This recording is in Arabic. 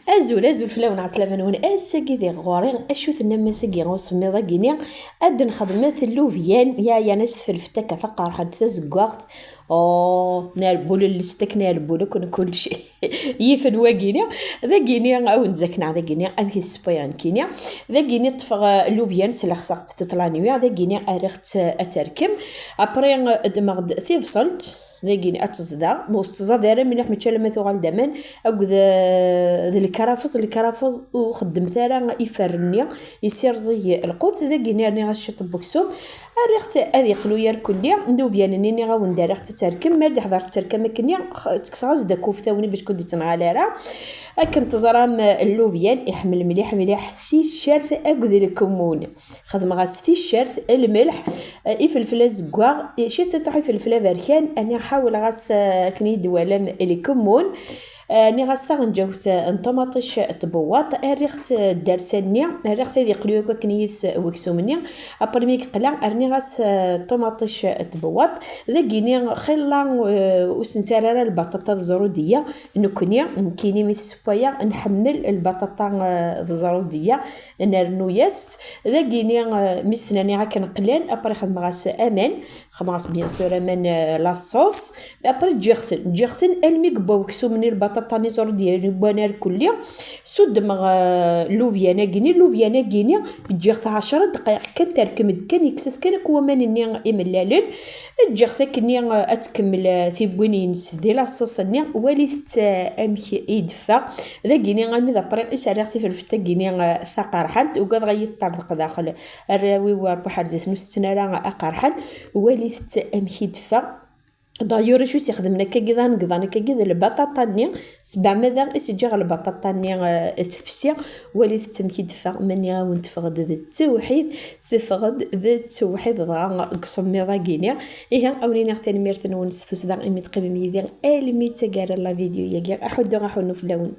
ازول فلاون عسلامة نون اساكي ذي غورين اشوث نما ساكي غوصمي ضاكينيا اد نخدمات اللوفيان يا ناس في الفتاكة فقار حد تزقاغت او نالبول الاستك نالبول كون كل شيء يفن واكينيا ذاكينيا او نزكنا ذاكينيا امكي سبايان كينيا ذاكينيا طفغ اللوفيان سلا خصغت تطلانيويا ذاكينيا اريخت اتركم ابري دمغد تيفصلت ذاكيني اتزدا موتزا دايره مليح متشال ما ثوغال دمان اكو ذا الكرافز وخدمت راه يفرني يسير زي القوت ذاكيني راني غاشط بوكسوم ريخت هذه قلوير كليا ندو فيانني غاون دار ريخت تركم ما حضرت تركم كنيا تكسغاز دا كوفتاوني باش كنت تنغالي راه كنت زرام اللوفيان يحمل مليح في الشرث اكو ذي الكمون خدم غاس في الشرث الملح يفلفل زكواغ شتي تحي فلفله بركان انا حاول غاس كني دوالم الكمون ني غاستا غنجاوث نطماطيش طبواط ريخت دارسانيا ريخت هذه قليوكا كنيس وكسومنيا ابري ميك قلا ارني غاس طماطيش طبواط ذاكيني خلا وسنترارا البطاطا الزروديه نكنيا كيني ميت سبايا نحمل البطاطا الزروديه نرنو ياست ذاكيني ميستناني غا كنقلان ابري خدم غاس امان خماس بيان سور امان لاصوص ابري جيختن الميك بوكسومني البطاطا نزور ديالي بونار كليا سود مغ لوفيانا كيني جيغت 10 دقائق كان تركمد كان يكسس كان كوا مانني املالن جيغت كني اتكمل في بوينينس دي لاصوص ني وليت امشي يدفا ذاكيني غامي ذا بري اسرختي في الفتا كيني ثقرحنت وقاد غيطرق داخل الراوي وربح زيت نستنا راه اقرحن وليت امشي يدفا دايور شو يخدمنا كذا البطاطا ني سبع ماذا اسجع البطاطا ني تفسي ولي تمكي دفا مني غاون تفقد ذا التوحيد ضا قسمي ضاكينيا ايه اولينا غتاني ميرتن ونستوس دا امي تقيم يدير المي تقار لا فيديو يا احد غاحو نفلاون